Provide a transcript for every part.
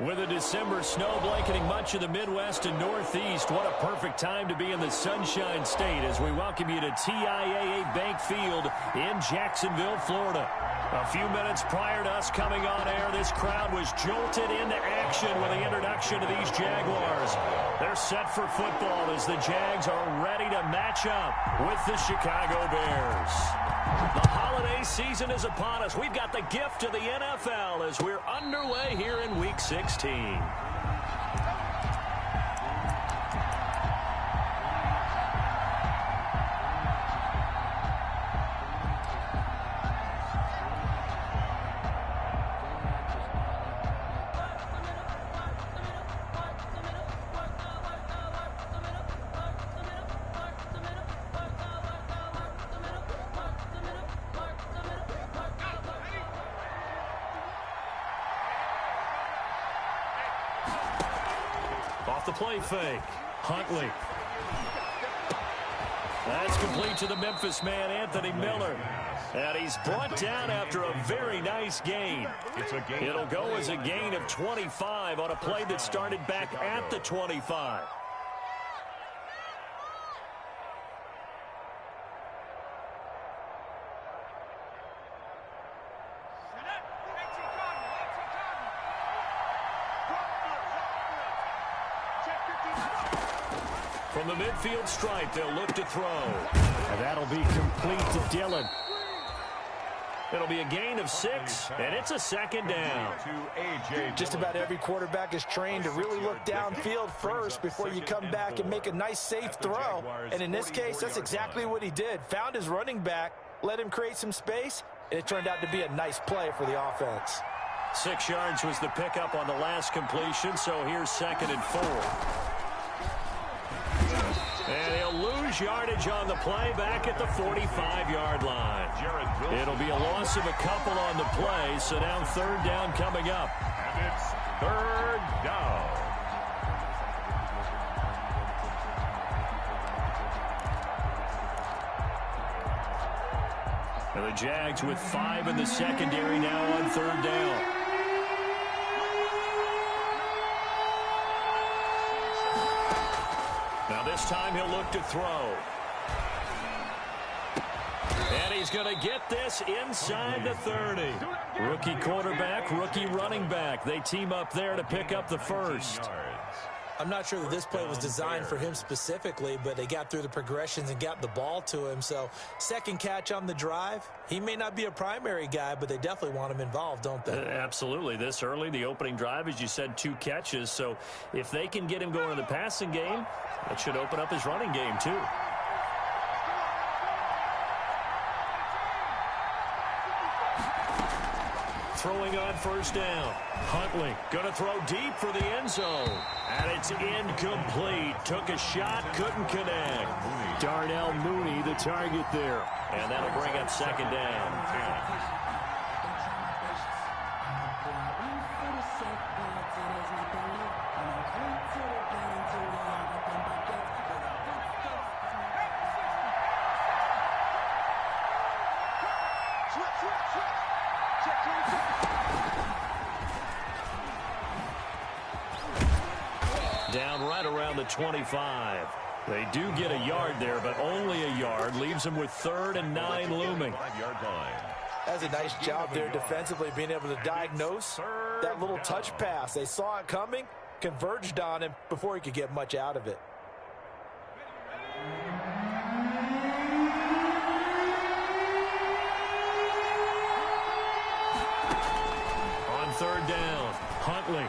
With a December snow blanketing much of the Midwest and Northeast, what a perfect time to be in the Sunshine State as we welcome you to TIAA Bank Field in Jacksonville, Florida. A few minutes prior to us coming on air, this crowd was jolted into action with the introduction of these Jaguars. They're set for football as the Jags are ready to match up with the Chicago Bears. The holiday season is upon us. We've got the gift of the NFL as we're underway here in Week 16. Off the play fake. Huntley. That's complete to the Memphis man, Anthony Miller. And he's brought down after a very nice gain. It'll go as a gain of 25 on a play that started back at the 25. From the midfield stripe, they'll look to throw. And that'll be complete to Dillon. It'll be a gain of 6, and it's a second down. Just about every quarterback is trained to really look downfield first before you come back and make a nice, safe throw. And in this case, that's exactly what he did. Found his running back, let him create some space, and it turned out to be a nice play for the offense. 6 yards was the pickup on the last completion, so here's 2nd and 4. And he'll lose yardage on the play back at the 45-yard line. It'll be a loss of a couple on the play, so now 3rd down coming up. And it's 3rd down. And the Jags with 5 in the secondary now on 3rd down. Now this time he'll look to throw. And he's going to get this inside the 30. Rookie quarterback, rookie running back. They team up there to pick up the first. I'm not sure that this play was designed for him specifically, but they got through the progressions and got the ball to him. So, second catch on the drive. He may not be a primary guy, but they definitely want him involved, don't they? Absolutely. This early, the opening drive, as you said, 2 catches. So, if they can get him going in the passing game, that should open up his running game, too. Throwing on 1st down. Huntley going to throw deep for the end zone. And it's incomplete. Took a shot, couldn't connect. Darnell Mooney, the target there. And that'll bring up 2nd down. Down right around the 25. They do get a yard there, but only a yard. Leaves them with 3rd and 9 looming. That's a nice job there defensively, being able to diagnose that little touch pass. They saw it coming, converged on him before he could get much out of it. On 3rd down, Huntley.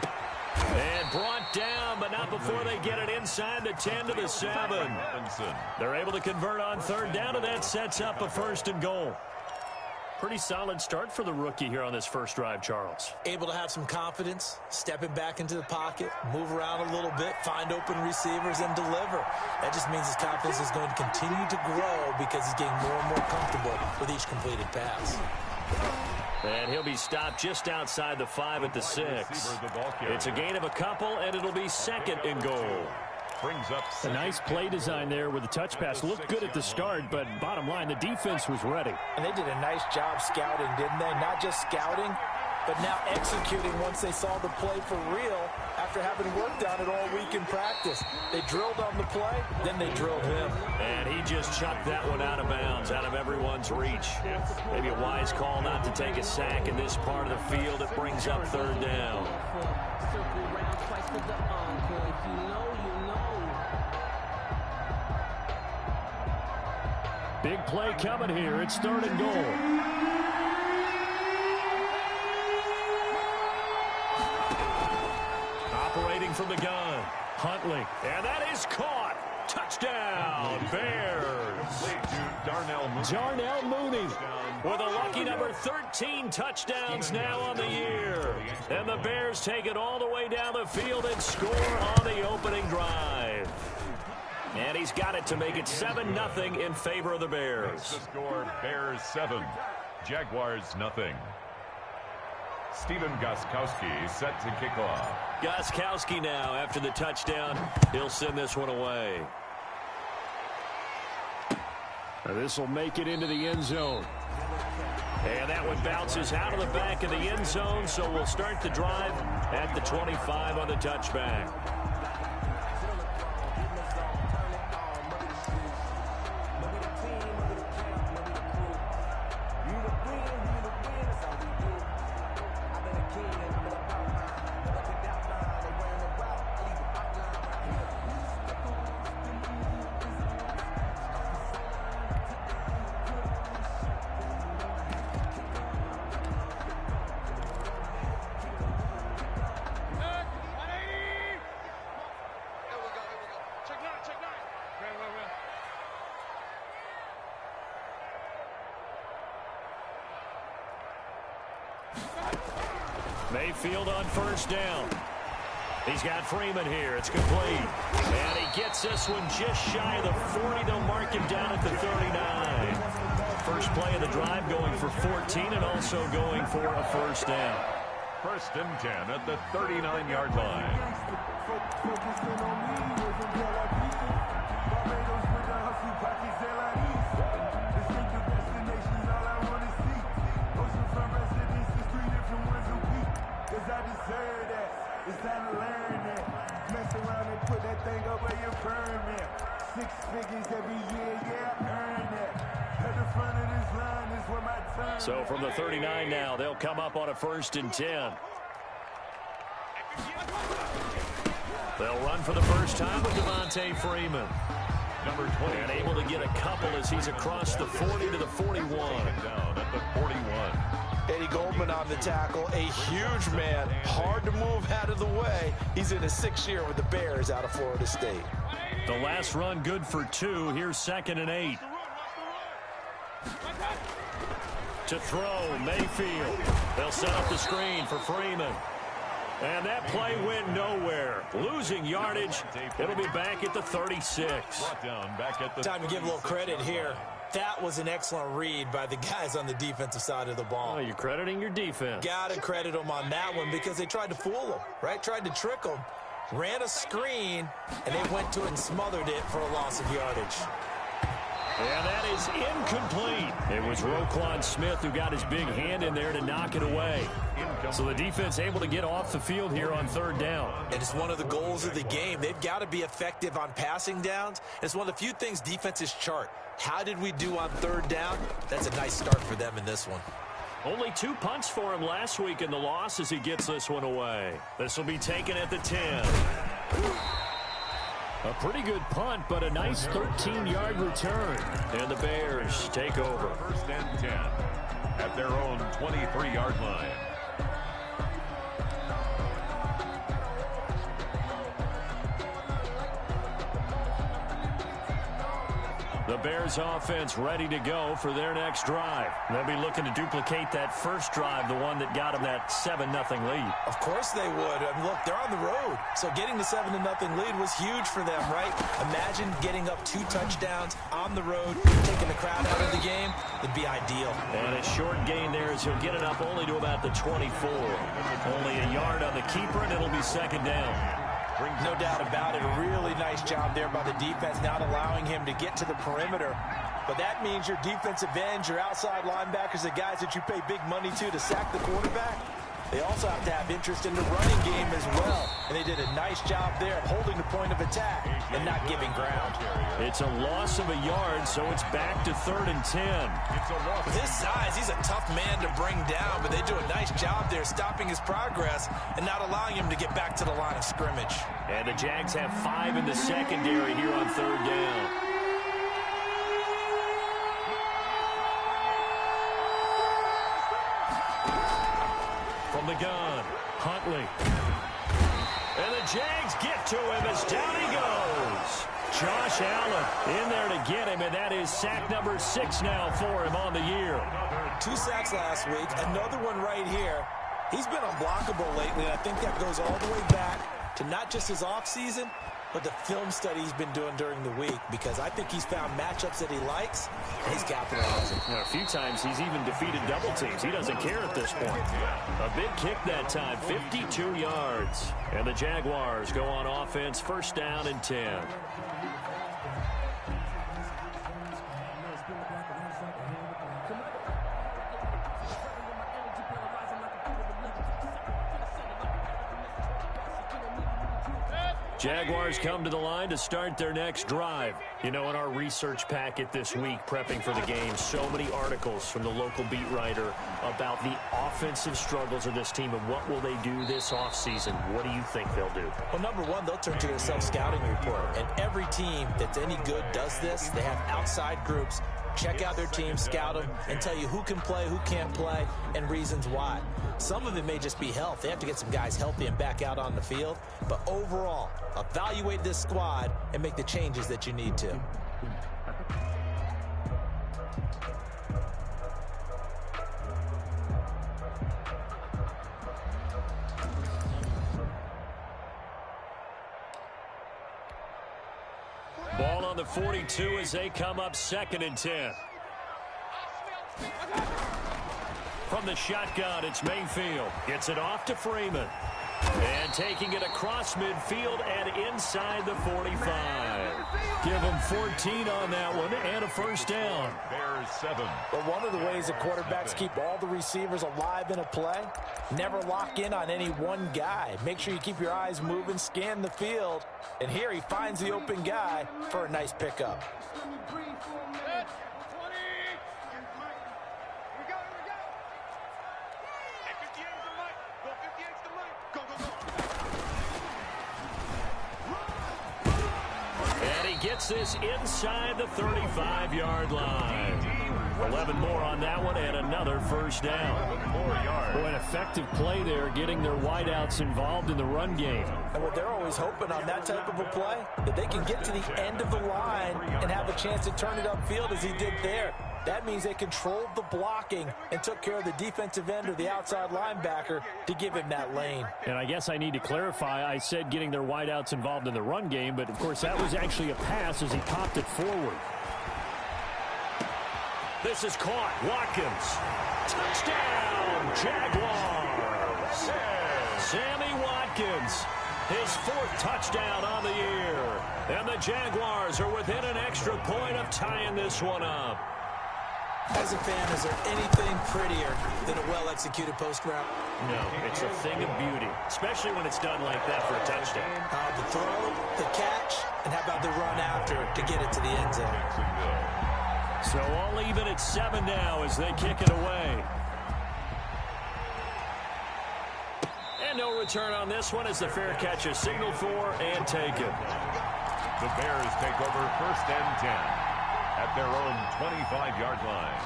And brought down, but not before they get it inside the 10 to the 7. They're able to convert on 3rd down, and that sets up a 1st and goal. Pretty solid start for the rookie here on this first drive, Charles. Able to have some confidence, stepping back into the pocket, move around a little bit, find open receivers, and deliver. That just means his confidence is going to continue to grow because he's getting more and more comfortable with each completed pass. And he'll be stopped just outside the 5 at the 6. It's a gain of a couple, and it'll be 2nd and goal. A nice play design there with the touch pass. Looked good at the start, but bottom line, the defense was ready. And they did a nice job scouting, didn't they? Not just scouting, but now executing once they saw the play for real after having worked on it all week in practice. They drilled on the play, then they drilled him. And he just chucked that one out of bounds, out of everyone's reach. Maybe a wise call not to take a sack in this part of the field. It brings up third down. Big play coming here. It's third and goal. Operating from the gun, Huntley. And that is caught. Touchdown, Bears. Darnell Mooney. With a lucky number 13 touchdowns now on the year. And the Bears take it all the way down the field and score on the opening drive. And he's got it to make it 7-0 in favor of the Bears. The score, Bears 7, Jaguars 0. Stephen Gostkowski set to kick off. Gostkowski now after the touchdown. He'll send this one away. This will make it into the end zone. And that one bounces out of the back of the end zone, so we'll start the drive at the 25 on the touchback. Mayfield on first down. He's got Freeman here. It's complete. And he gets this one just shy of the 40. They'll mark him down at the 39. First play of the drive going for 14 and also going for a first down. First and 10 at the 39-yard line. So from the 39 now, they'll come up on a first and 10. They'll run for the first time with Devontae Freeman. Number 20. And able to get a couple as he's across the 40 to the 41. Down at the 41. Eddie Goldman on the tackle, a huge man, hard to move out of the way. He's in his 6th year with the Bears out of Florida State. The last run good for 2. Here's 2nd and 8. To throw, Mayfield. They'll set up the screen for Freeman. And that play went nowhere. Losing yardage. It'll be back at the 36. Time to give a little credit here. That was an excellent read by the guys on the defensive side of the ball. Oh, you're crediting your defense. Got to credit them on that one because they tried to fool them, right? Tried to trick them. Ran a screen, and they went to it and smothered it for a loss of yardage. And that is incomplete. It was Roquan Smith who got his big hand in there to knock it away. So the defense able to get off the field here on third down. And it's one of the goals of the game. They've got to be effective on passing downs. It's one of the few things defenses chart. How did we do on third down? That's a nice start for them in this one. Only 2 punts for him last week in the loss as he gets this one away. This will be taken at the 10. A pretty good punt, but a nice 13-yard return. And the Bears take over. First and 10 at their own 23-yard line. The Bears offense ready to go for their next drive. They'll be looking to duplicate that first drive, the one that got them that 7-0 lead. Of course they would. I mean, look, they're on the road. So getting the 7-0 lead was huge for them, right? Imagine getting up 2 touchdowns on the road, taking the crowd out of the game. It'd be ideal. And a short gain there as he'll get it up only to about the 24. Only a yard on the keeper, and it'll be second down. No doubt about it. A really nice job there by the defense, not allowing him to get to the perimeter. But that means your defensive ends, your outside linebackers, the guys that you pay big money to sack the quarterback, They also have to have interest in the running game as well. And they did a nice job there of holding the point of attack and not giving ground. It's a loss of a yard, so it's back to 3rd and 10. With his size, he's a tough man to bring down, but they do a nice job there stopping his progress and not allowing him to get back to the line of scrimmage. And the Jags have 5 in the secondary here on 3rd down. From the gun, Huntley. And the Jags get to him as down he goes. Josh Allen in there to get him, and that is sack number 6 now for him on the year. 2 sacks last week, another one right here. He's been unblockable lately, and I think that goes all the way back to not just his offseason, but the film study he's been doing during the week, because I think he's found matchups that he likes, and he's capitalizing. A few times he's even defeated double teams. He doesn't care at this point. A big kick that time, 52 yards. And the Jaguars go on offense, 1st down and 10. Jaguars come to the line to start their next drive. You know, in our research packet this week, prepping for the game, so many articles from the local beat writer about the offensive struggles of this team and what will they do this offseason. What do you think they'll do? Well, number one, they'll turn to their self-scouting report. And every team that's any good does this. They have outside groups. Check out their team, scout them, and tell you who can play, who can't play, and reasons why. Some of it may just be health. They have to get some guys healthy and back out on the field. But overall, evaluate this squad and make the changes that you need to. Ball on the 42 as they come up 2nd and 10. From the shotgun, it's Mayfield. Gets it off to Freeman. And taking it across midfield and inside the 45. Give him 14 on that one and a 1st down. Bears 7. But one of the ways that quarterbacks keep all the receivers alive in a play, never lock in on any one guy. Make sure you keep your eyes moving, scan the field. And here he finds the open guy for a nice pickup. Gets this inside the 35-yard line. 11 more on that one and another 1st down. 4 yards. Boy, an effective play there, getting their wideouts involved in the run game. And what they're always hoping on that type of a play, that they can get to the end of the line and have a chance to turn it upfield as he did there. That means they controlled the blocking and took care of the defensive end or the outside linebacker to give him that lane. And I guess I need to clarify, I said getting their wideouts involved in the run game, but of course that was actually a pass as he popped it forward. This is caught. Watkins. Touchdown, Jaguars. Sammy Watkins, his 4th touchdown on the year. And the Jaguars are within an extra point of tying this one up. As a fan, is there anything prettier than a well-executed post route? No, it's a thing of beauty, especially when it's done like that for a touchdown. The throw, the catch, and how about the run after to get it to the end zone? So all even at 7 now as they kick it away. And no return on this one as the fair catch is signaled for and taken. The Bears take over 1st and 10. At their own 25-yard line.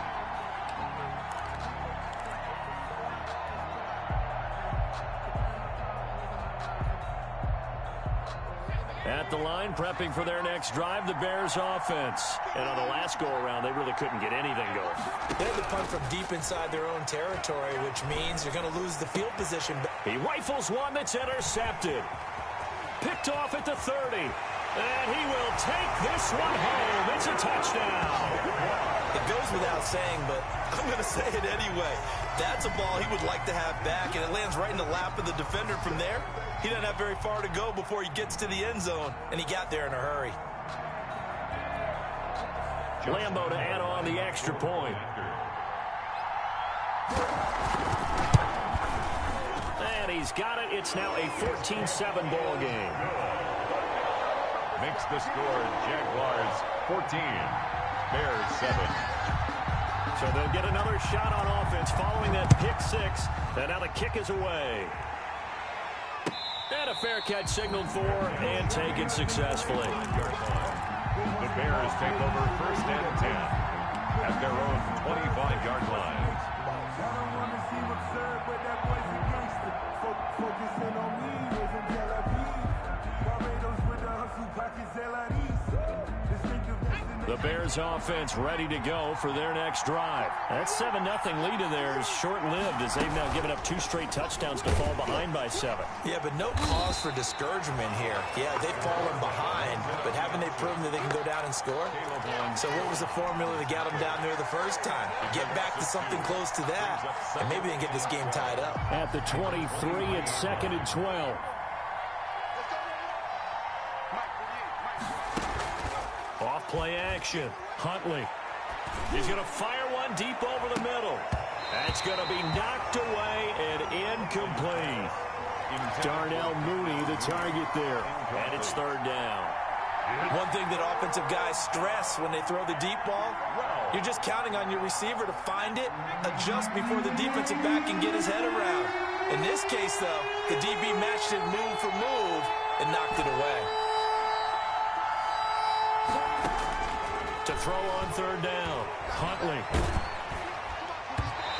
At the line, prepping for their next drive, the Bears offense. And on the last go-around, they really couldn't get anything going. They had to punt from deep inside their own territory, which means you're going to lose the field position. He rifles one that's intercepted. Picked off at the 30. And he will take this one home. It's a touchdown. It goes without saying, but I'm going to say it anyway. That's a ball he would like to have back, and it lands right in the lap of the defender from there. He doesn't have very far to go before he gets to the end zone, and he got there in a hurry. Lambo to add on the extra point. And he's got it. It's now a 14-7 ball game. Makes the score Jaguars 14, Bears 7. So they'll get another shot on offense following that pick six. And now the kick is away. And a fair catch signaled for and taken successfully. The Bears take over first and 10 at their own 25-yard line. The Bears offense ready to go for their next drive. That 7-0 lead of theirs short-lived as they've now given up 2 straight touchdowns to fall behind by 7. Yeah, but no cause for discouragement here. Yeah, they've fallen behind, but haven't they proven that they can go down and score? So what was the formula that got them down there the first time? Get back to something close to that, and maybe they can get this game tied up. At the 23, it's 2nd and 12. Off play action. Huntley. He's going to fire one deep over the middle. That's going to be knocked away and incomplete. Darnell Mooney, the target there. And it's 3rd down. One thing that offensive guys stress when they throw the deep ball, you're just counting on your receiver to find it, adjust before the defensive back can get his head around. In this case, though, the DB matched it move for move and knocked it away. To throw on 3rd down, Huntley.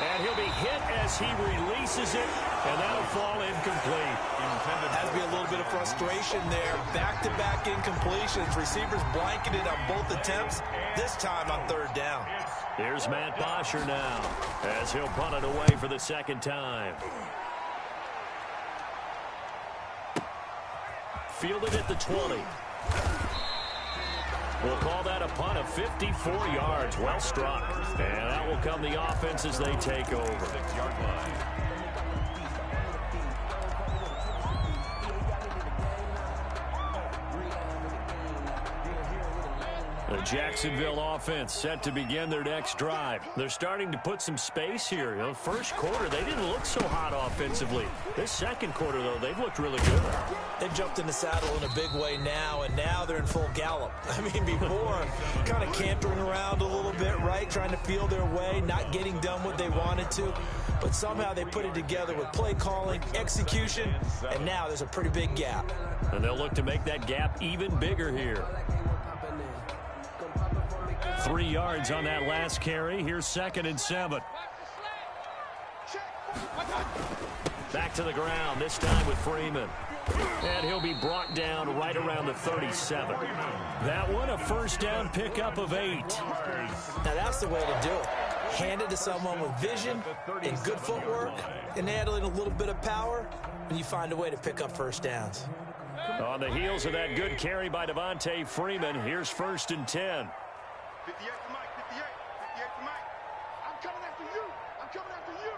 And he'll be hit as he releases it, and that'll fall incomplete. Has to be a little bit of frustration there. Back-to-back incompletions. Receivers blanketed on both attempts, this time on 3rd down. Here's Matt Bosher now, as he'll punt it away for the 2nd time. Fielded at the 20. We'll call that a punt of 54 yards. Well struck. And that will come the offense as they take over. 6-yard line. The Jacksonville offense set to begin their next drive. They're starting to put some space here. You know, first quarter, they didn't look so hot offensively. This 2nd quarter, though, they've looked really good. They've jumped in the saddle in a big way now, and now they're in full gallop. I mean, before, kind of cantering around a little bit, right? Trying to feel their way, not getting done what they wanted to. But somehow they put it together with play calling, execution, and now there's a pretty big gap. And they'll look to make that gap even bigger here. 3 yards on that last carry. Here's 2nd and 7. Back to the ground, this time with Freeman. And he'll be brought down right around the 37. That one, a 1st down pickup of 8. Now that's the way to do it. Hand it to someone with vision and good footwork, and add in a little bit of power, and you find a way to pick up 1st downs. On the heels of that good carry by Devontae Freeman, here's 1st and 10. 58 to Mike, 58 to Mike. I'm coming after you. I'm coming after you.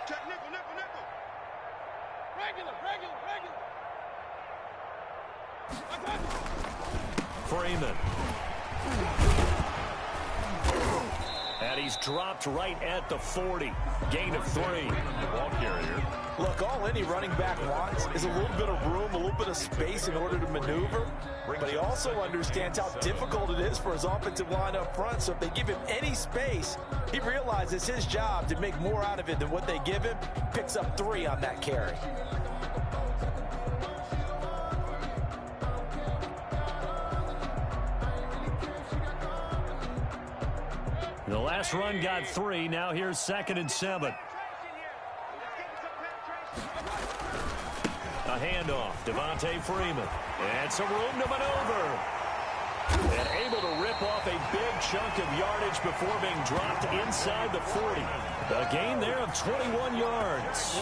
Check nickel, nickel, nickel. Regular. Freeman. And he's dropped right at the 40. Gain of 3. Ball carrier. Look, all any running back wants is a little bit of room, a little bit of space in order to maneuver. But he also understands how difficult it is for his offensive line up front. So if they give him any space, he realizes his job to make more out of it than what they give him. Picks up 3 on that carry. The last run got 3. Now here's 2nd and 7. A handoff. Devontae Freeman. And some room to maneuver. And able to rip off a big chunk of yardage before being dropped inside the 40. A gain there of 21 yards.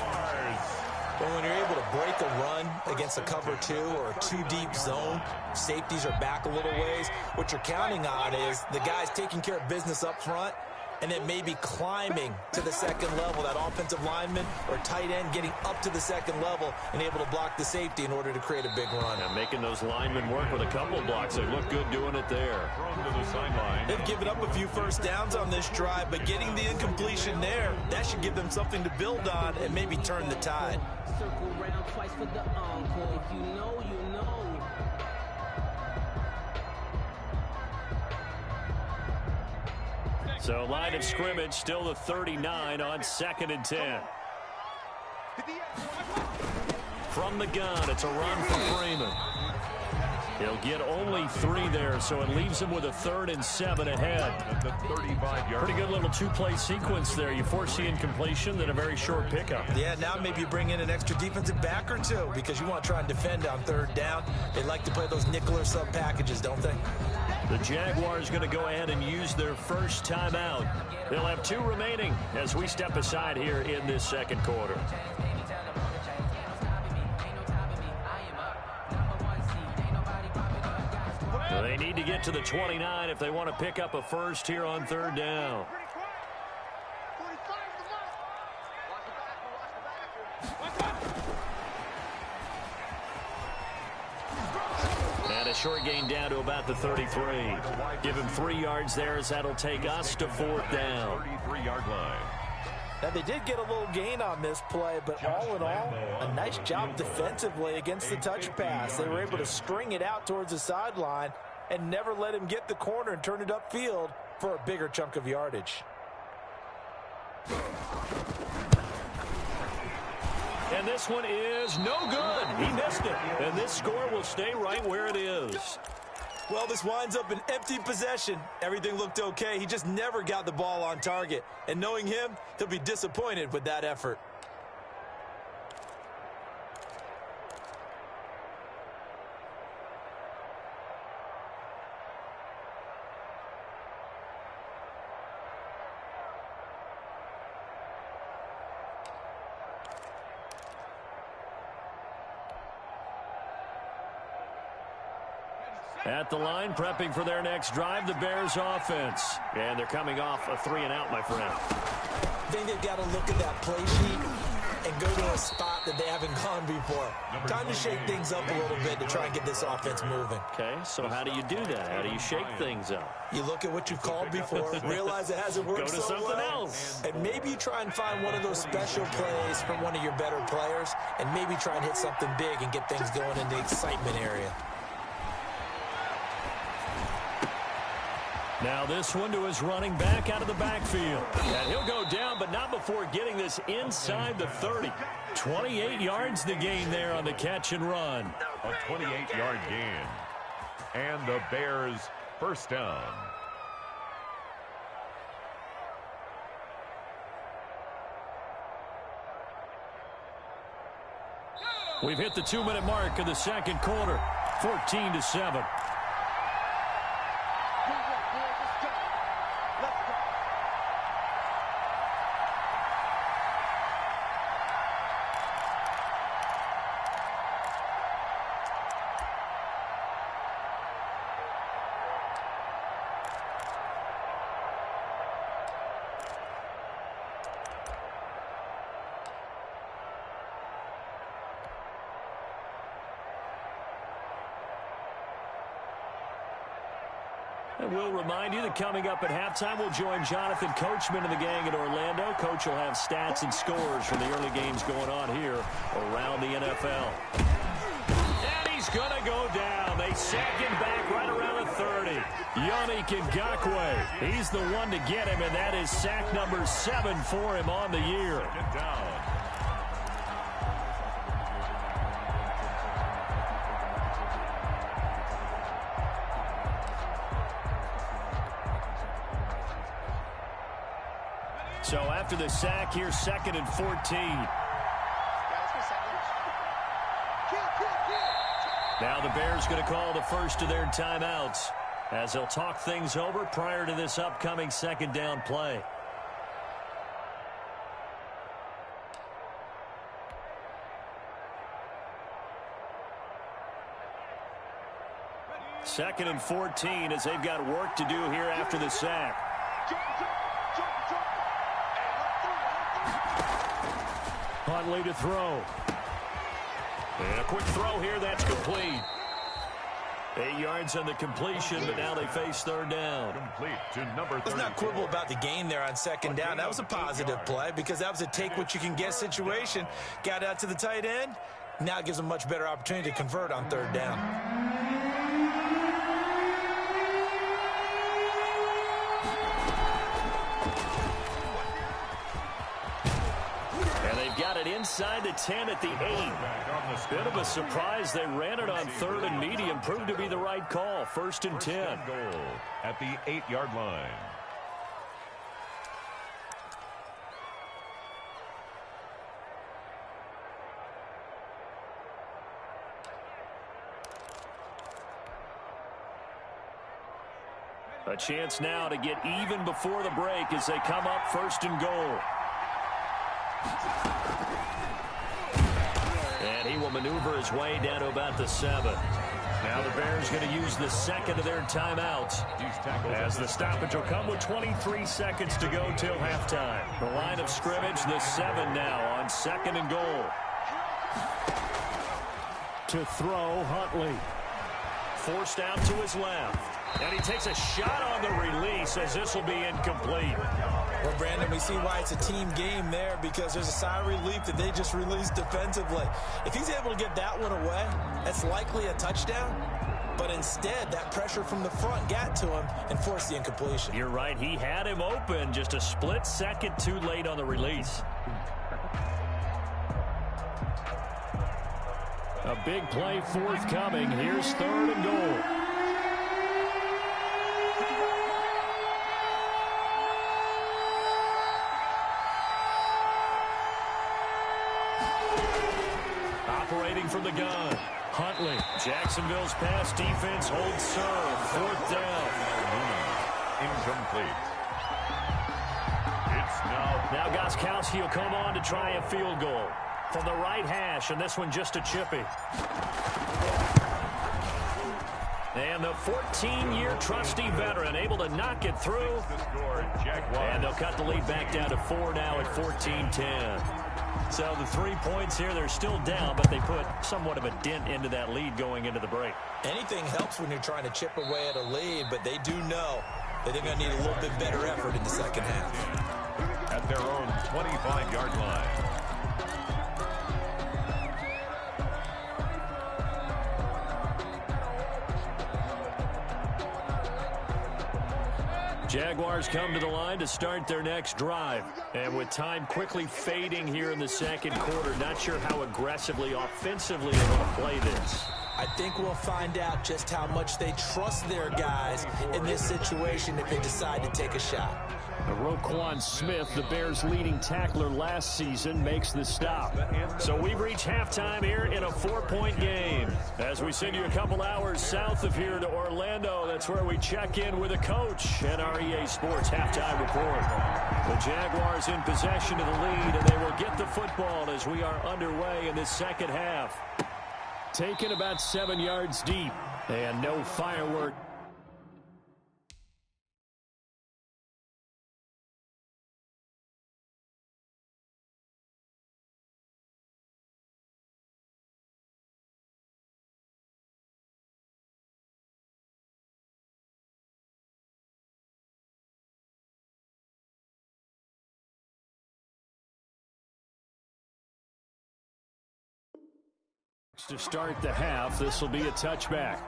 Well, when you're able to break a run against a cover 2 or a 2-deep zone, safeties are back a little ways. What you're counting on is the guys taking care of business up front, and then maybe climbing to the second level. That offensive lineman or tight end getting up to the second level and able to block the safety in order to create a big run. And making those linemen work with a couple of blocks. They look good doing it there. Thrown to the sideline. They've given up a few first downs on this drive, but getting the incompletion there, that should give them something to build on and maybe turn the tide. Circle round twice for the encore. If you know, you know. So line of scrimmage still the 39 on 2nd and 10. From the gun, it's a run for Freeman. He'll get only 3 there, so it leaves him with a 3rd and 7 ahead. At the 35-yard. Pretty good little 2-play sequence there. You force the incompletion, then a very short pickup. Yeah, now maybe you bring in an extra defensive back or two because you want to try and defend on 3rd down. They like to play those nickel or sub packages, don't they? The Jaguars going to go ahead and use their first timeout. They'll have 2 remaining as we step aside here in this second quarter. They need to get to the 29 if they want to pick up a first here on 3rd down. And a short gain down to about the 33. Give him 3 yards there as that'll take us to 4th down. 33-yard line. Now, they did get a little gain on this play, but all in all, a nice job defensively against the touch pass. They were able to string it out towards the sideline and never let him get the corner and turn it upfield for a bigger chunk of yardage. And this one is no good. He missed it. And this score will stay right where it is. Well, this winds up an empty possession. Everything looked okay. He just never got the ball on target. And knowing him, he'll be disappointed with that effort. At the line, prepping for their next drive, the Bears offense. And they're coming off a 3-and-out, my friend. I think they've got to look at that play sheet and go to a spot that they haven't gone before. Time to shake things up a little bit to try and get this offense moving. Okay, so how do you do that? How do you shake things up? You look at what you've called before, realize it hasn't worked Go to so something well, else. and maybe you try and find one of those special plays from one of your better players, and maybe try and hit something big and get things going in the excitement area. Now this one to his running back out of the backfield. And he'll go down, but not before getting this inside the 30. 28 yards the gain there on the catch and run. A 28-yard gain. And the Bears first down. We've hit the 2-minute mark of the second quarter. 14-7. And we'll remind you that coming up at halftime, we'll join Jonathan Coachman and the gang in Orlando. Coach will have stats and scores from the early games going on here around the NFL. And he's going to go down. They sack him back right around the 30. Yannick Ngakoue, he's the one to get him, and that is sack number 7 for him on the year. Get down. So after the sack, here's 2nd and 14. Now the Bears going to call the first of their timeouts as they'll talk things over prior to this upcoming 2nd down play. Second and 14 as they've got work to do here after the sack. Huntley to throw. And a quick throw here. That's complete. 8 yards on the completion, but now they face third down. Complete to number 34. Let's not quibble about the gain there on second down. That was a positive play because that was a take-what-you-can-get situation. Got out to the tight end. Now it gives them a much better opportunity to convert on third down. And they've got it inside the 10 at the 8. Bit of a surprise. They ran it on third and medium. Proved to be the right call. First and 10. Goal at the 8-yard line. A chance now to get even before the break as they come up first and goal. And he will maneuver his way down to about the 7. Now the Bears going to use the second of their timeouts as the stoppage will come with 23 seconds to go till halftime. The line of scrimmage, the 7 now on second and goal. To throw, Huntley. Forced out to his left. And he takes a shot on the release as this will be incomplete. Well, Brandon, we see why it's a team game there because there's a sigh of relief that they just released defensively. If he's able to get that one away, that's likely a touchdown. But instead, that pressure from the front got to him and forced the incompletion. You're right. He had him open, just a split second too late on the release. A big play forthcoming. Here's third and goal. Operating from the gun. Huntley. Jacksonville's pass defense holds serve. Fourth down. Incomplete. It's Now Gostkowski will come on to try a field goal from the right hash, and this one just a chippy. And the 14-year trusty veteran able to knock it through. And they'll cut the lead back down to 4 now at 14-10. So the 3 points here, they're still down, but they put somewhat of a dent into that lead going into the break. Anything helps when you're trying to chip away at a lead, but they do know that they're going to need a little bit better effort in the second half. at their own 25-yard line. Jaguars come to the line to start their next drive. And with time quickly fading here in the second quarter, not sure how aggressively, offensively they want to play this. I think we'll find out just how much they trust their guys in this situation if they decide to take a shot. Roquan Smith, the Bears' leading tackler last season, makes the stop. So we've reached halftime here in a 4-point game. As we send you a couple hours south of here to Orlando, that's where we check in with a coach at our EA Sports Halftime Report. The Jaguars in possession of the lead, and they will get the football as we are underway in this second half. Taken about 7 yards deep, and no firework. To start the half, this will be a touchback.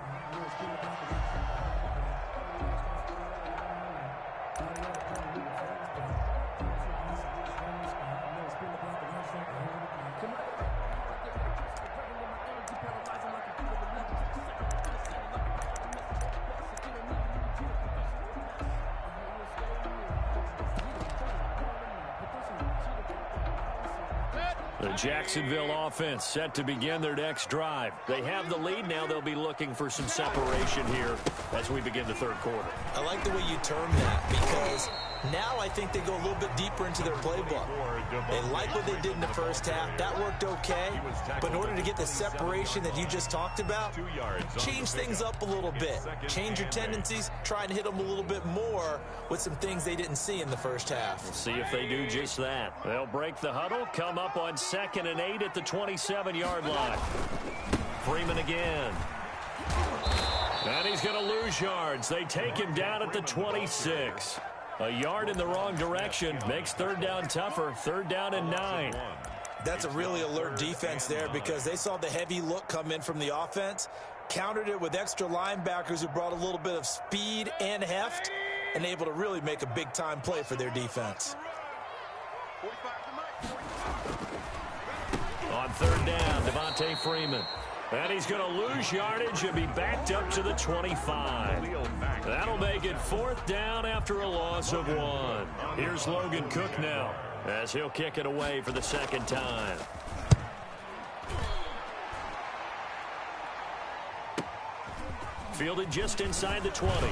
The Jacksonville offense set to begin their next drive. They have the lead now. They'll be looking for some separation here as we begin the third quarter. I like the way you term that because Now I think they go a little bit deeper into their playbook. They like what they did in the first half. That worked okay. But in order to get the separation that you just talked about, change things up a little bit. Change your tendencies. Try and hit them a little bit more with some things they didn't see in the first half. We'll see if they do just that. They'll break the huddle, come up on 2nd and 8 at the 27-yard line. Freeman again. And he's going to lose yards. They take him down at the 26. A yard in the wrong direction makes 3rd down tougher. 3rd down and 9. That's a really alert defense there because they saw the heavy look come in from the offense, countered it with extra linebackers who brought a little bit of speed and heft, and able to really make a big-time play for their defense. On 3rd down, Devontae Freeman. And he's going to lose yardage and be backed up to the 25. That'll make it 4th down after a loss of 1. Here's Logan Cook now as he'll kick it away for the 2nd time. Fielded just inside the 20.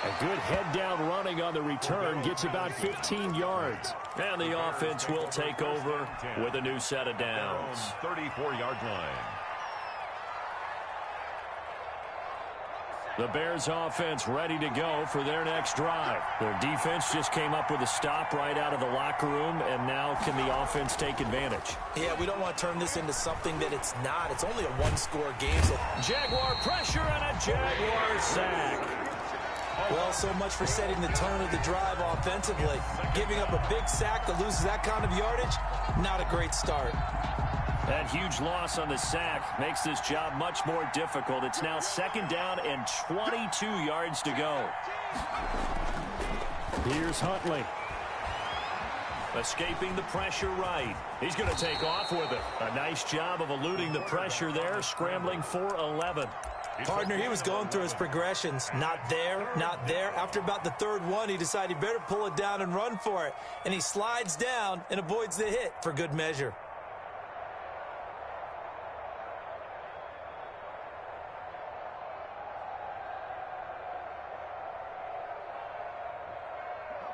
A good head-down running on the return gets about 15 yards. And the offense will take over with a new set of downs. 34-yard line. The Bears offense ready to go for their next drive. Their defense just came up with a stop right out of the locker room, and now can the offense take advantage? Yeah, we don't want to turn this into something that it's not. It's only a one-score game. So Jaguar pressure and a Jaguar sack. well, so much for setting the tone of the drive offensively. Giving up a big sack that loses that kind of yardage, not a great start. That huge loss on the sack makes this job much more difficult. It's now 2nd down and 22 yards to go. Here's Huntley. Escaping the pressure right. He's going to take off with it. A nice job of eluding the pressure there, scrambling for 11. Partner, he was going through his progressions. Not there, not there. After about the 3rd one, he decided he better pull it down and run for it. And he slides down and avoids the hit for good measure.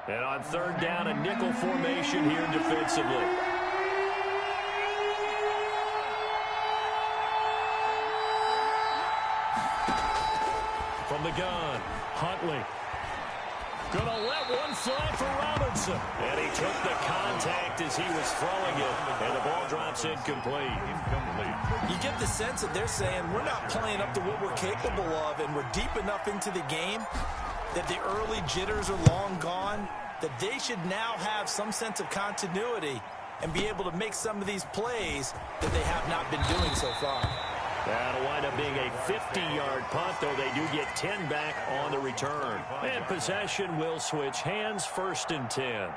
And on 3rd down, a nickel formation here defensively. From the gun, Huntley. Gonna let one fly for Robinson. And he took the contact as he was throwing it. And the ball drops incomplete. You get the sense that they're saying we're not playing up to what we're capable of, and we're deep enough into the game that the early jitters are long gone, that they should now have some sense of continuity and be able to make some of these plays that they have not been doing so far. That'll wind up being a 50-yard punt, though they do get 10 back on the return. And possession will switch hands, 1st and 10.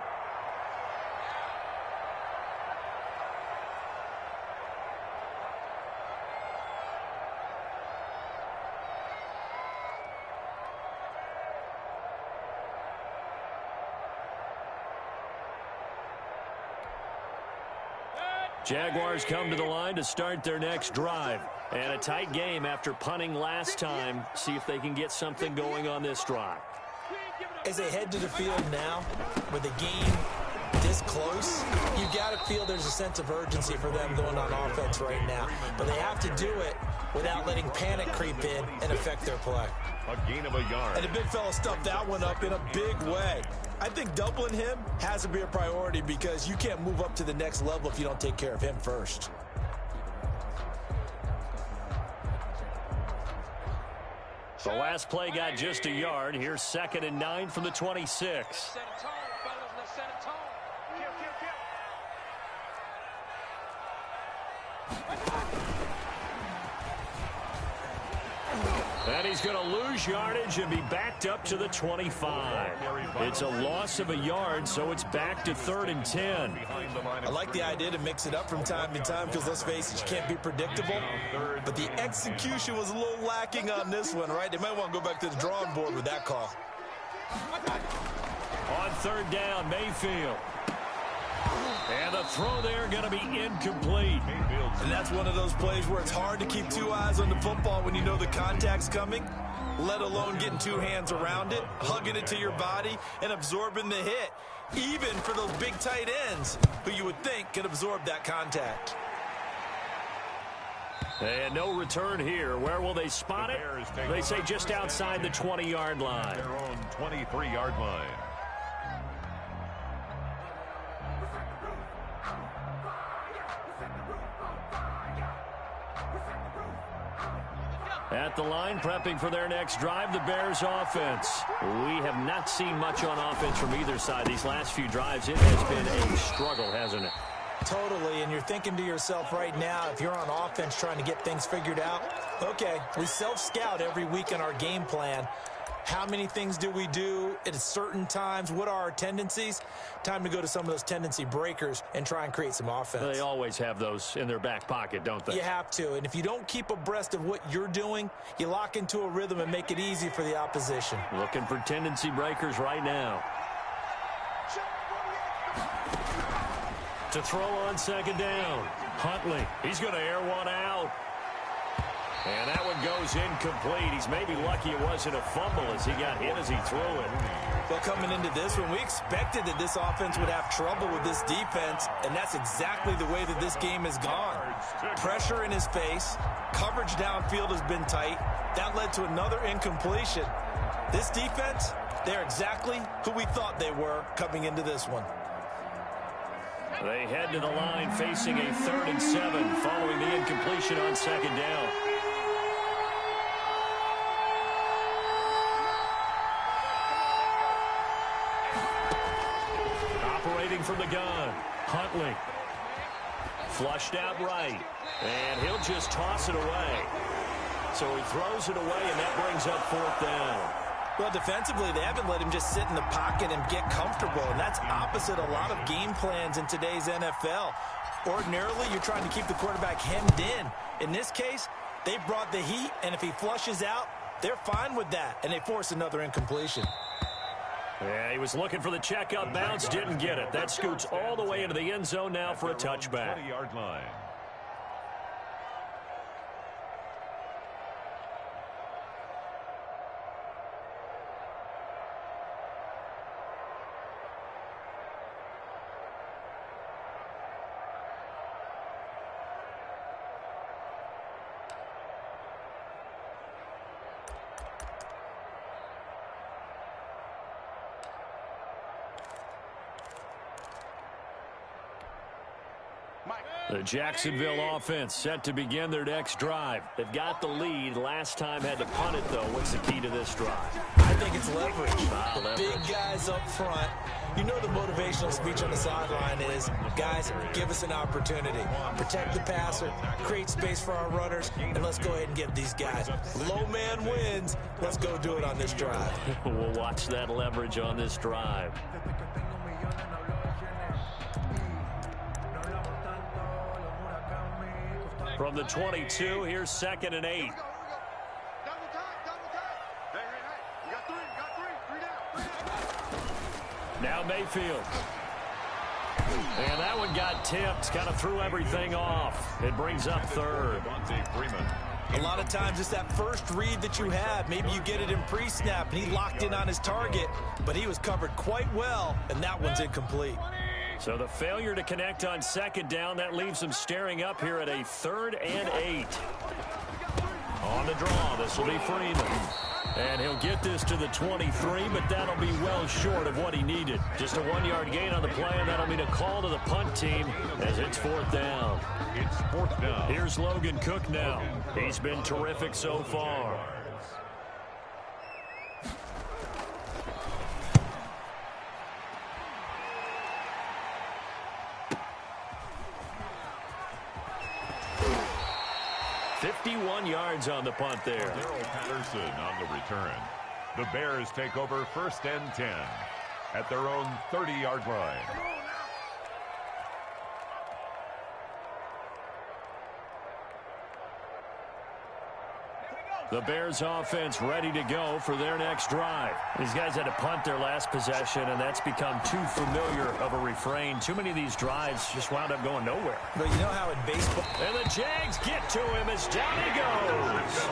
Jaguars come to the line to start their next drive. And a tight game after punting last time. See if they can get something going on this drive. As they head to the field now, with the game this close, you got to feel there's a sense of urgency for them going on offense right now. But they have to do it without letting panic creep in and affect their play. A gain of a yard. And the big fella stuffed that one up in a big way. I think doubling him has to be a priority because you can't move up to the next level if you don't take care of him first. The last play got just a yard. Here's 2nd and 9 from the 26. And he's going to lose yardage and be backed up to the 25. It's a loss of a yard, so it's back to 3rd and 10. I like the idea to mix it up from time to time because, let's face it, you can't be predictable. But the execution was a little lacking on this one, right? They might want to go back to the drawing board with that call. On 3rd down, Mayfield. And the throw there going to be incomplete. And that's one of those plays where it's hard to keep 2 eyes on the football when you know the contact's coming. let alone getting two hands around it, hugging it to your body, and absorbing the hit, even for those big tight ends who you would think could absorb that contact. And no return here. Where will they spot it? They say just outside the 20-yard line. Their own 23-yard line. At the line, prepping for their next drive, the Bears offense. We have not seen much on offense from either side. These last few drives, it has been a struggle, hasn't it? Totally, and you're thinking to yourself right now, if you're on offense trying to get things figured out, okay, we self-scout every week in our game plan. How many things do we do at certain times? What are our tendencies? Time to go to some of those tendency breakers and try and create some offense. They always have those in their back pocket, don't they? You have to, and if you don't keep abreast of what you're doing, you lock into a rhythm and make it easy for the opposition. Looking for tendency breakers right now. To throw on second down. Huntley, he's going to air one out. And that one goes incomplete. He's maybe lucky it wasn't a fumble as he got hit as he threw it. Well, coming into this one, we expected that this offense would have trouble with this defense, and that's exactly the way that this game has gone. Pressure in his face. Coverage downfield has been tight. That led to another incompletion. This defense, they're exactly who we thought they were coming into this one. They head to the line facing a 3rd and 7 following the incompletion on second down. Operating from the gun, Huntley. Flushed out right, and he'll just toss it away. So he throws it away, and that brings up 4th down. Well, defensively, they haven't let him just sit in the pocket and get comfortable, and that's opposite a lot of game plans in today's NFL. Ordinarily, you're trying to keep the quarterback hemmed in. In this case, they brought the heat, and if he flushes out, they're fine with that, and they force another incompletion. Yeah, he was looking for the check-up bounce, didn't get it. That scoots all the way into the end zone now for a touchback. 20-yard line. The Jacksonville offense set to begin their next drive. They've got the lead. Last time had to punt it, though. What's the key to this drive? I think it's leverage. Leverage. Big guys up front. You know the motivational speech on the sideline is, guys, give us an opportunity. Protect the passer, create space for our runners, and let's go ahead and give these guys. Low man wins. Let's go do it on this drive. We'll watch that leverage on this drive. From the 22, here's 2nd and 8. Double time. Hey. You got three. Three down. Now Mayfield. And that one got tipped, kind of threw everything off. It brings up 3rd. A lot of times it's that first read that you have. Maybe you get it in pre-snap, and he locked in on his target, but he was covered quite well, and that one's incomplete. So the failure to connect on second down, that leaves them staring up here at a 3rd and 8. On the draw, this will be Freeman. And he'll get this to the 23, but that'll be well short of what he needed. Just a 1-yard gain on the play, and that'll mean a call to the punt team as it's 4th down. It's 4th down. Here's Logan Cook now. He's been terrific so far. $51 yards on the punt there. Daryl Patterson on the return. The Bears take over 1st and 10 at their own 30-yard line. The Bears offense ready to go for their next drive. These guys had to punt their last possession, and that's become too familiar of a refrain. Too many of these drives just wound up going nowhere. But you know how in baseball... And the Jags get to him as down he goes.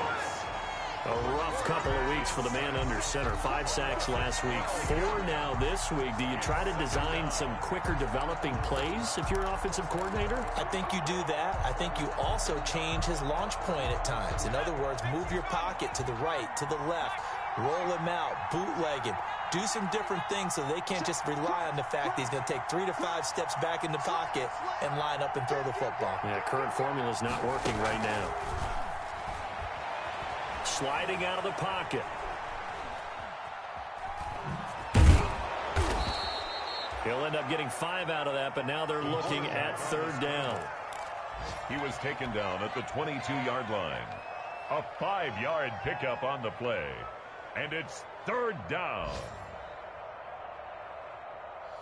A rough couple of weeks weeks for the man under center. 5 sacks last week, 4 now this week. Do you try to design some quicker developing plays if you're an offensive coordinator? I think you do that. I think you also change his launch point at times. In other words, move your pocket to the right, to the left, roll him out, bootleg him. Do some different things so they can't just rely on the fact that he's going to take 3 to 5 steps back in the pocket and line up and throw the football. Yeah, current formula is not working right now. Sliding out of the pocket. He'll end up getting 5 out of that, but now they're looking at 3rd down. He was taken down at the 22-yard line. A 5-yard pickup on the play. And it's 3rd down.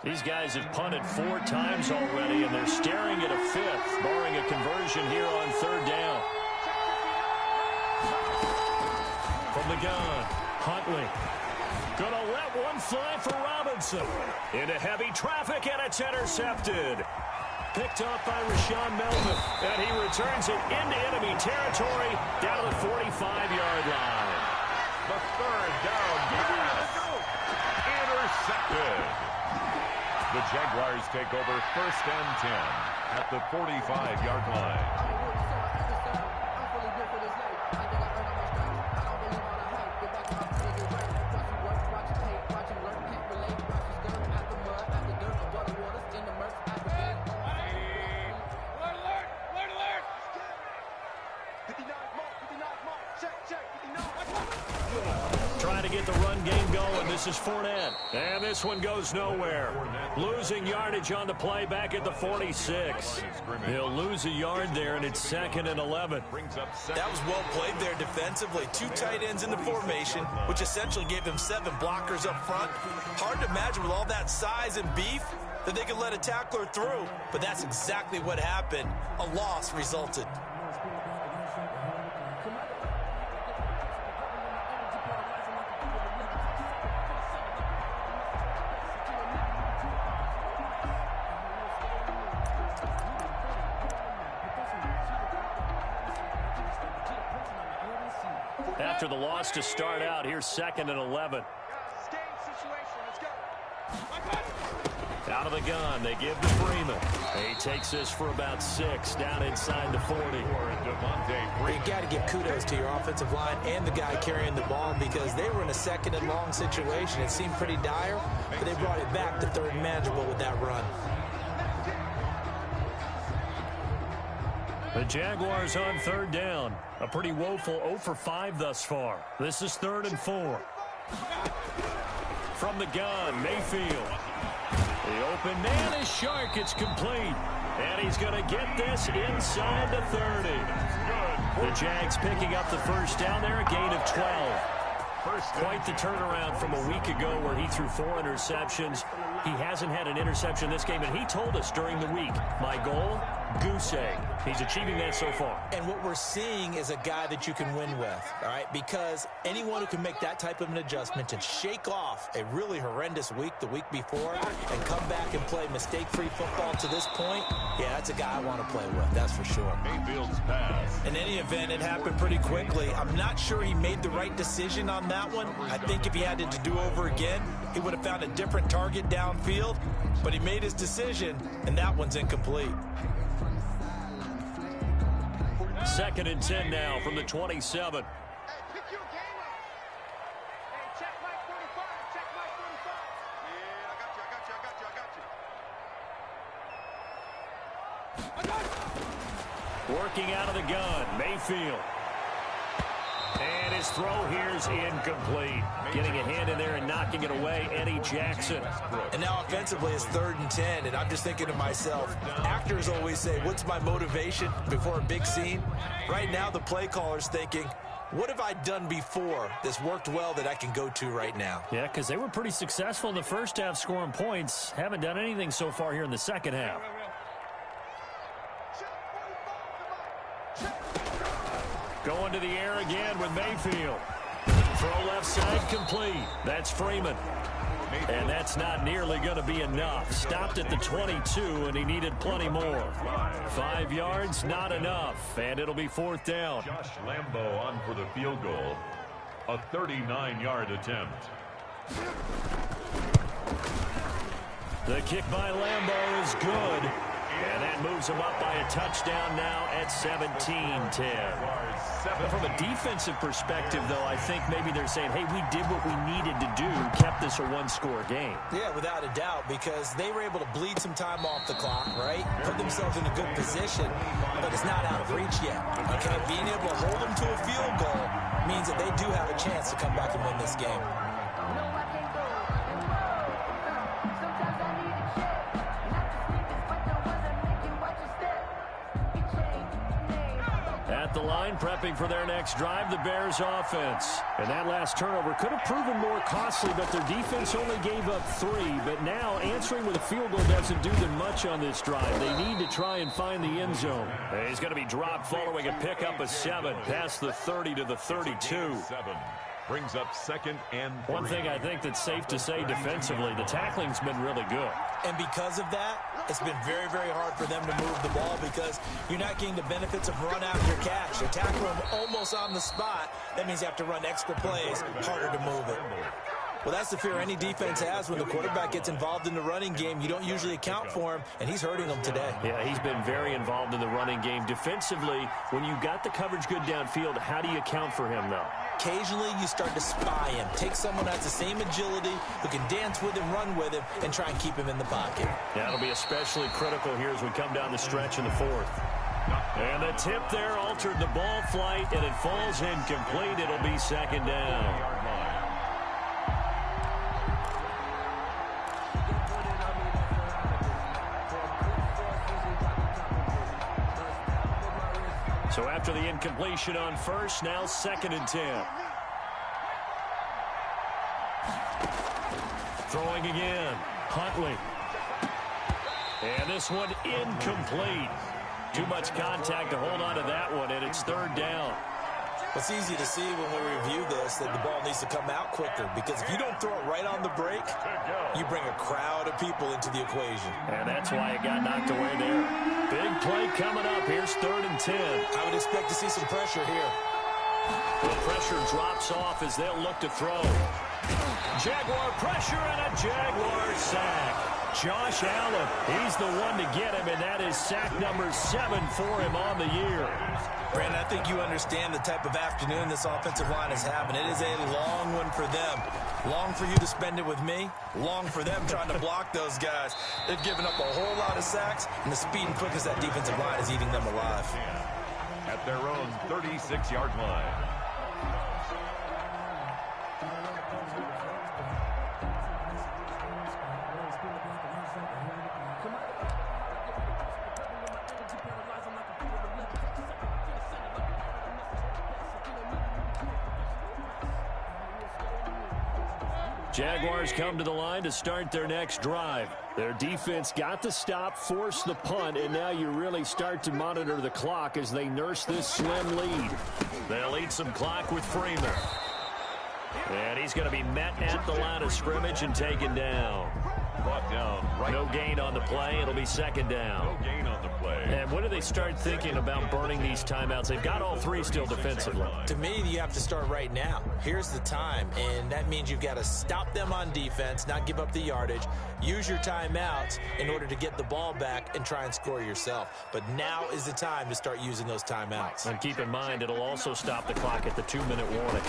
These guys have punted 4 times already, and they're staring at a 5th, barring a conversion here on 3rd down. From the gun, Huntley. Gonna let one fly for Robinson. Into heavy traffic, and it's intercepted. Picked up by Rashawn Melvin, and he returns it into enemy territory down to the 45-yard line. The 3rd down pass. Intercepted. The Jaguars take over 1st and 10 at the 45-yard line. Trying to get the run game going. This is Fournette. And this one goes nowhere. Losing yardage on the play back at the 46. He'll lose a yard there, and it's 2nd and 11. That was well played there defensively. 2 tight ends in the formation, which essentially gave him 7 blockers up front. Hard to imagine with all that size and beef that they could let a tackler through. But that's exactly what happened. A loss resulted. After the loss to start out, here's 2nd and 11. Out of the gun, they give to Freeman. He takes this for about 6, down inside the 40. You got to give kudos to your offensive line and the guy carrying the ball because they were in a 2nd and long situation. It seemed pretty dire, but they brought it back to 3rd and manageable with that run. The Jaguars on 3rd down. A pretty woeful 0 for 5 thus far. This is 3rd and 4. From the gun, Mayfield. The open man is Shark. It's complete. And he's going to get this inside the 30. The Jags picking up the 1st down there, a gain of 12. Quite the turnaround from a week ago where he threw 4 interceptions. He hasn't had an interception this game, and he told us during the week, my goal, goose egg. He's achieving that so far. And what we're seeing is a guy that you can win with, all right? Because anyone who can make that type of an adjustment and shake off a really horrendous week the week before and come back and play mistake-free football to this point, yeah, that's a guy I want to play with, that's for sure. Mayfield's pass. In any event, it happened pretty quickly. I'm not sure he made the right decision on that one. I think if he had it to do over again, he would have found a different target downfield, but he made his decision, and that one's incomplete. 2nd and 10 now from the 27. Hey, pick your game up. Hey, check Mike 45. Check Mike 45. Yeah, I got you. Working out of the gun, Mayfield. And his throw here is incomplete. Getting a hand in there and knocking it away, Eddie Jackson. And now offensively it's 3rd and 10, and I'm just thinking to myself, actors always say, what's my motivation before a big scene? Right now the play caller's thinking, what have I done before that's worked well that I can go to right now? Yeah, because they were pretty successful in the first half scoring points. Haven't done anything so far here in the second half. Going to the air again with Mayfield. Throw left side complete. That's Freeman. And that's not nearly going to be enough. Stopped at the 22, and he needed plenty more. 5 yards, not enough. And it'll be 4th down. Josh Lambo on for the field goal. A 39-yard attempt. The kick by Lambeau is good. And that moves him up by a touchdown now at 17-10. From a defensive perspective, though, I think maybe they're saying, hey, we did what we needed to do, kept this a one-score game. Yeah, without a doubt, because they were able to bleed some time off the clock, right? Put themselves in a good position, but it's not out of reach yet. Okay, being able to hold them to a field goal means that they do have a chance to come back and win this game. At the line, prepping for their next drive, the Bears offense. And that last turnover could have proven more costly, but their defense only gave up 3. But now, answering with a field goal doesn't do them much on this drive. They need to try and find the end zone. He's going to be dropped following a pickup of 7, past the 30 to the 32. Brings up 2nd and 3. One thing I think that's safe to say defensively, the tackling's been really good. And because of that, it's been very, very hard for them to move the ball because you're not getting the benefits of run after catch. They tackle them almost on the spot. That means you have to run extra plays, harder to move it. Well, that's the fear any defense has when the quarterback gets involved in the running game. You don't usually account for him, and he's hurting them today. Yeah, he's been very involved in the running game. Defensively, when you got the coverage good downfield, how do you account for him, though? Occasionally, you start to spy him. Take someone who has the same agility, who can dance with him, run with him, and try and keep him in the pocket. That'll be especially critical here as we come down the stretch in the 4th. And the tip there altered the ball flight, and it falls incomplete. It'll be 2nd down. So after the incompletion on first, now 2nd and 10. Throwing again, Huntley. And this one incomplete. Too much contact to hold on to that one, and it's 3rd down. It's easy to see when we review this that the ball needs to come out quicker because if you don't throw it right on the break, you bring a crowd of people into the equation. And that's why it got knocked away there. Big play coming up. Here's 3rd and 10. I would expect to see some pressure here. The pressure drops off as they'll look to throw. Jaguar pressure and a Jaguar sack. Josh Allen, he's the one to get him, and that is sack number 7 for him on the year. Brandon, I think you understand the type of afternoon this offensive line is having. It is a long one for them. Long for you to spend it with me. Long for them trying to block those guys. They've given up a whole lot of sacks, and the speed and quickness of that defensive line is eating them alive. At their own 36-yard line. Jaguars come to the line to start their next drive. Their defense got the stop, forced the punt, and now you really start to monitor the clock as they nurse this slim lead. They'll eat some clock with Freeman. And he's going to be met at the line of scrimmage and taken down. Brought down right. No gain on the play. It'll be 2nd down. No gain on the play. And when do they start thinking about burning these timeouts? They've got all 3 still defensively. To me, you have to start right now. Here's the time, and that means you've got to stop them on defense, not give up the yardage, use your timeouts in order to get the ball back and try and score yourself. But now is the time to start using those timeouts. And keep in mind, it'll also stop the clock at the 2-minute warning.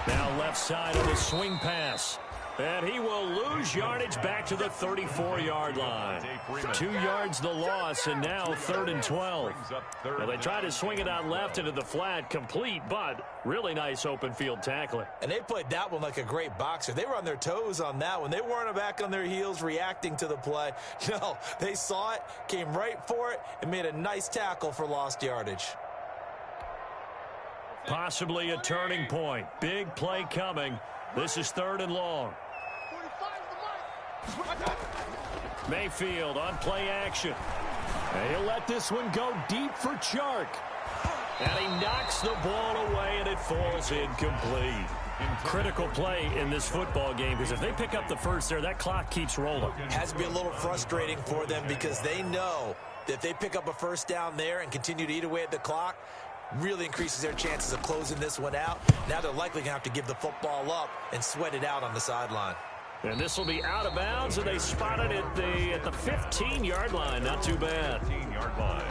Now left side of the swing pass. And he will lose yardage back to the 34-yard line. 2 yards the loss, and now 3rd and 12. Now they try to swing it out left into the flat, complete, but really nice open field tackling. And they played that one like a great boxer. They were on their toes on that one. They weren't back on their heels reacting to the play. No, they saw it, came right for it, and made a nice tackle for lost yardage. Possibly a turning point. Big play coming. This is 3rd and long. Mayfield on play action. And he'll let this one go deep for Chark. And he knocks the ball away, and it falls incomplete. Critical play in this football game, because if they pick up the first there, that clock keeps rolling. Has to be a little frustrating for them because they know that if they pick up a first down there and continue to eat away at the clock, really increases their chances of closing this one out. Now they're likely going to have to give the football up and sweat it out on the sideline. And this will be out of bounds, and they spot it at the 15-yard line. Not too bad. 15-yard line.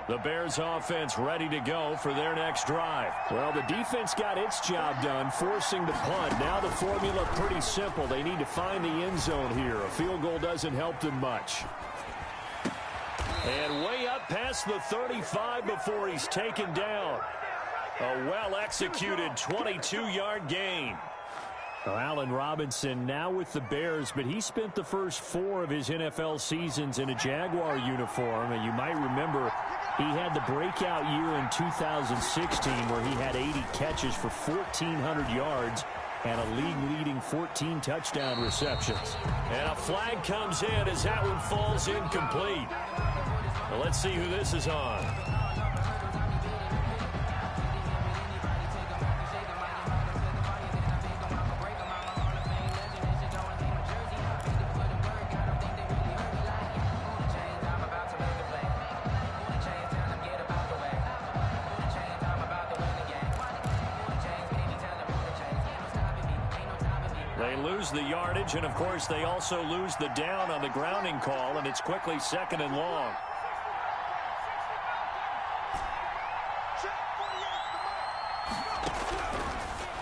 The Bears offense ready to go for their next drive. Well, the defense got its job done, forcing the punt. Now the formula pretty simple. They need to find the end zone here. A field goal doesn't help them much. And way up past the 35 before he's taken down. A well-executed 22-yard gain. Well, Allen Robinson now with the Bears, but he spent the first 4 of his NFL seasons in a Jaguar uniform. And you might remember he had the breakout year in 2016 where he had 80 catches for 1,400 yards and a league-leading 14 touchdown receptions. And a flag comes in as that one falls incomplete. Well, let's see who this is on. The yardage, and of course they also lose the down on the grounding call, and it's quickly 2nd and long.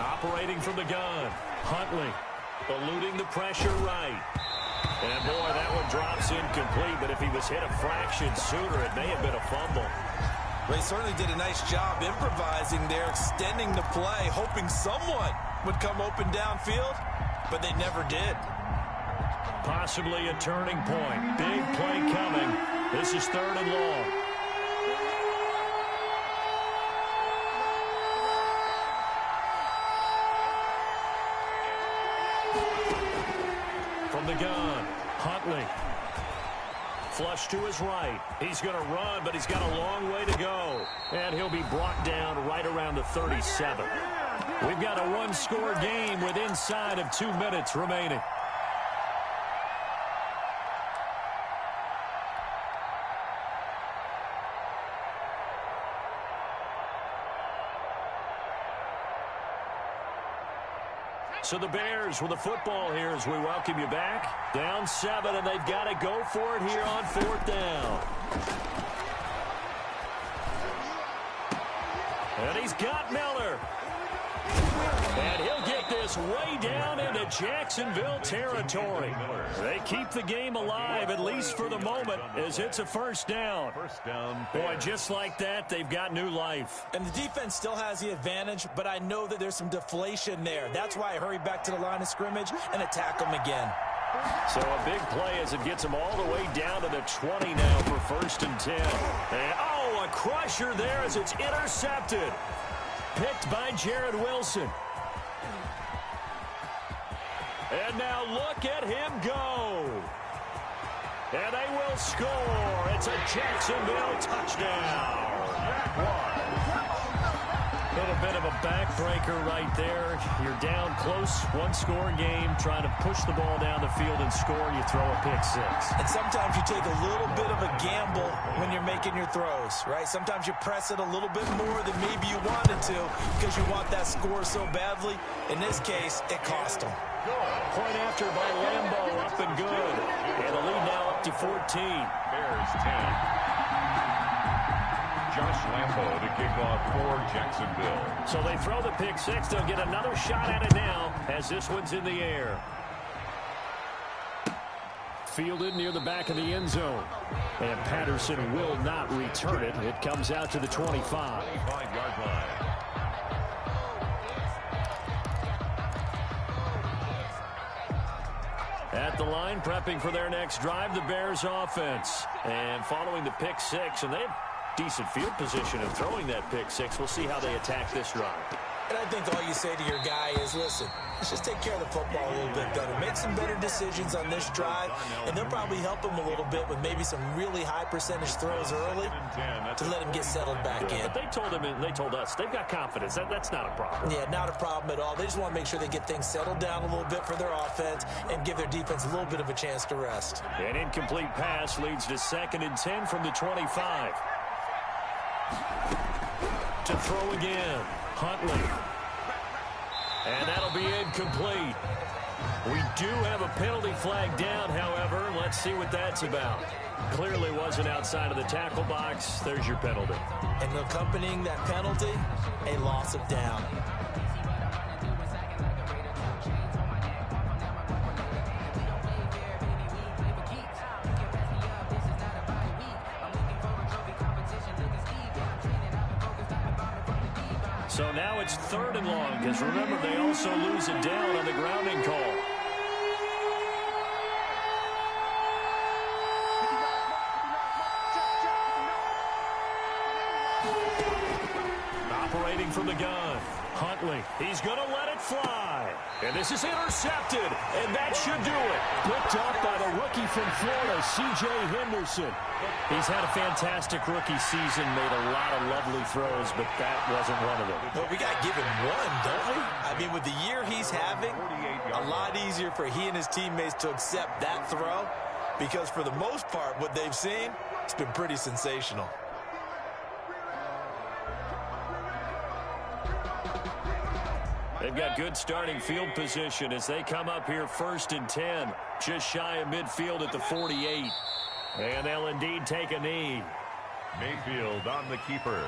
Operating from the gun, Huntley eluding the pressure right, and boy, that one drops incomplete, but if he was hit a fraction sooner it may have been a fumble. They certainly did a nice job improvising there, extending the play, hoping someone would come open downfield. But they never did. Possibly a turning point. Big play coming. This is 3rd and long. From the gun, Huntley. Flush to his right. He's going to run, but he's got a long way to go. And he'll be brought down right around the 37. We've got a one-score game with inside of 2 minutes remaining. So the Bears with the football here as we welcome you back. Down 7, and they've got to go for it here on 4th down. And he's got Miller. And he'll get this way down into Jacksonville territory. They keep the game alive, at least for the moment, as it's a 1st down. Boy, just like that, they've got new life. And the defense still has the advantage, but I know that there's some deflation there. That's why I hurry back to the line of scrimmage and attack them again. So a big play as it gets them all the way down to the 20 now for 1st and 10. And, oh, a crusher there as it's intercepted. Picked by Jared Wilson. And now look at him go. And they will score. It's a Jacksonville touchdown. A little bit of a backbreaker right there. You're down close, one-score game, trying to push the ball down the field and score. You throw a pick 6. And sometimes you take a little bit of a gamble when you're making your throws, right? Sometimes you press it a little bit more than maybe you wanted to because you want that score so badly. In this case, it cost them. Point after by Lambo, up and good. And the lead now up to 14. Bears 10. Josh Lambo to kick off for Jacksonville. So they throw the pick 6. They'll get another shot at it now as this one's in the air. Fielded near the back of the end zone. And Patterson will not return it. It comes out to the 25. 25-yard line. At the line, prepping for their next drive, the Bears offense. And following the pick 6, and they have decent field position in throwing that pick 6. We'll see how they attack this drive. And I think all you say to your guy is, listen, let's just take care of the football a little bit better. Make some better decisions on this drive, and they'll probably help him a little bit with maybe some really high percentage throws early to let him get settled back in. But they told him, and they told us, they've got confidence. That's not a problem. Yeah, not a problem at all. They just want to make sure they get things settled down a little bit for their offense and give their defense a little bit of a chance to rest. An incomplete pass leads to 2nd and 10 from the 25. To throw again. Huntley. And that'll be incomplete. We do have a penalty flag down, however. Let's see what that's about. Clearly wasn't outside of the tackle box. There's your penalty. And accompanying that penalty, a loss of down. So now it's 3rd and long, because remember, they also lose it down on the grounding call. Operating from the gun, Huntley. He's going to let it fly. And this is intercepted, and that should do it. Picked up by the rookie from Florida, C.J. Henderson. He's had a fantastic rookie season, made a lot of lovely throws, but that wasn't one of them. Well, we got to give him one, don't we? I mean, with the year he's having, a lot easier for he and his teammates to accept that throw, because for the most part, what they've seen, it's been pretty sensational. They've got good starting field position as they come up here 1st and 10, just shy of midfield at the 48. And they'll indeed take a knee. Mayfield on the keeper.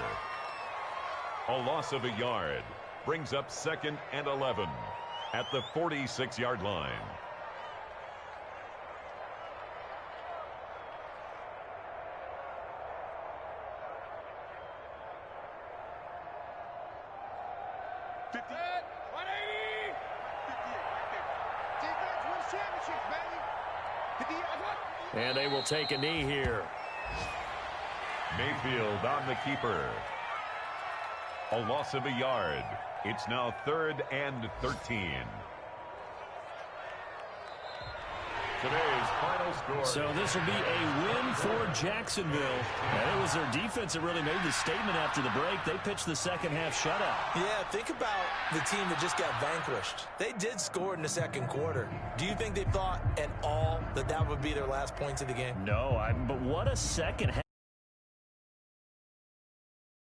A loss of a yard. Brings up 2nd and 11 at the 46-yard line. And they will take a knee here. Mayfield on the keeper. A loss of a yard. It's now 3rd and 13. Today's final score. So this will be a win for Jacksonville. And it was their defense that really made the statement after the break. They pitched the second half shutout. Yeah, think about the team that just got vanquished. They did score in the 2nd quarter. Do you think they thought at all that that would be their last points of the game? No, but what a second half.